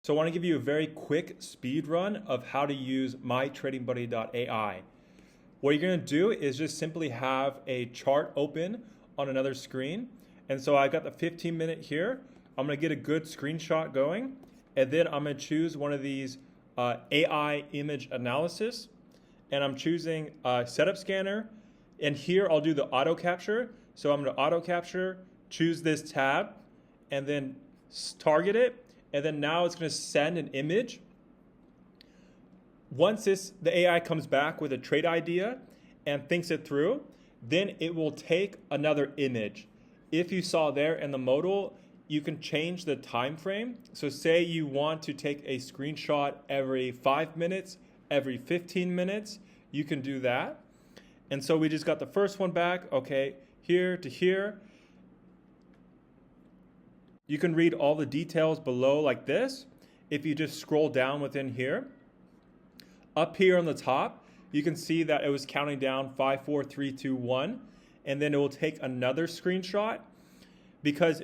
So I want to give you a very quick speed run of how to use MyTradingBuddy.ai. What you're going to do is just simply have a chart open on another screen. And so I got the 15-minute here. I'm going to get a good screenshot going. And then I'm going to choose one of these AI image analysis. And I'm choosing setup scanner. And here I'll do the auto capture. So I'm going to auto capture, choose this tab, and then target it. And then now it's going to send an image. Once the AI comes back with a trade idea and thinks it through, then it will take another image. If you saw there in the modal, you can change the time frame. So say you want to take a screenshot every 5 minutes, every 15 minutes, you can do that. And so we just got the first one back, okay, here to here. You can read all the details below like this. If you just scroll down within here, up here on the top, you can see that it was counting down 5, 4, 3, 2, 1, and then it will take another screenshot because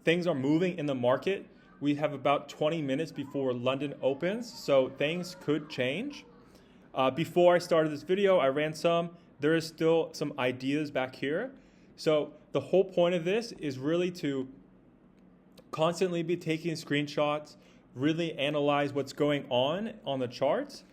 things are moving in the market. We have about 20 minutes before London opens, so things could change. Before I started this video, I ran some. There is still some ideas back here. So the whole point of this is really to constantly be taking screenshots, really analyze what's going on the charts,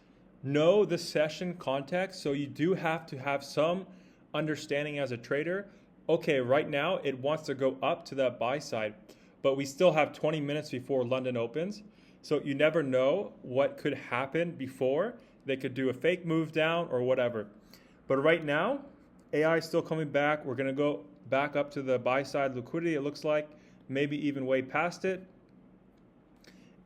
know the session context. So you do have to have some understanding as a trader. Okay, right now it wants to go up to that buy side, but we still have 20 minutes before London opens. So you never know what could happen before. They could do a fake move down or whatever. But right now, AI is still coming back. We're gonna go back up to the buy side liquidity, it looks like, maybe even way past it.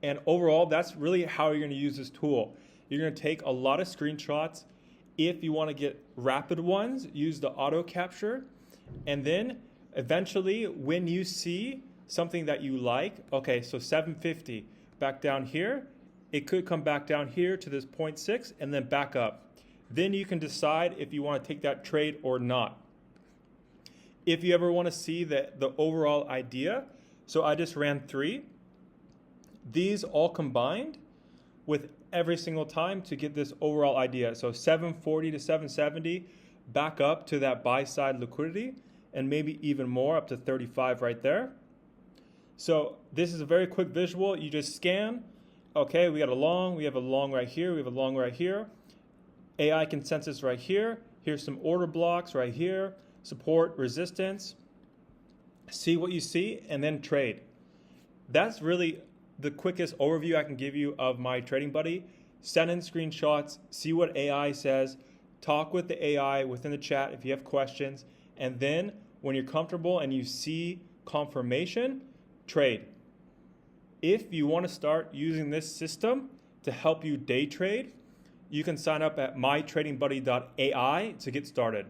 And overall, that's really how you're gonna use this tool. You're gonna take a lot of screenshots. If you wanna get rapid ones, use the auto capture. And then eventually, when you see something that you like, okay, so 750 back down here, it could come back down here to this 0.6 and then back up. Then you can decide if you wanna take that trade or not. If you ever wanna see the overall idea, so I just ran 3. These all combined with every single time to get this overall idea. So 740 to 770, back up to that buy side liquidity, and maybe even more up to 35 right there. So this is a very quick visual. You just scan. Okay, we got a long, we have a long right here, we have a long right here. AI consensus right here. Here's some order blocks right here. Support, resistance. See what you see and then trade. That's really the quickest overview I can give you of my trading buddy. Send in screenshots, see what AI says, talk with the AI within the chat if you have questions, and then when you're comfortable and you see confirmation, trade. If you want to start using this system to help you day trade, you can sign up at MyTradingBuddy.ai to get started.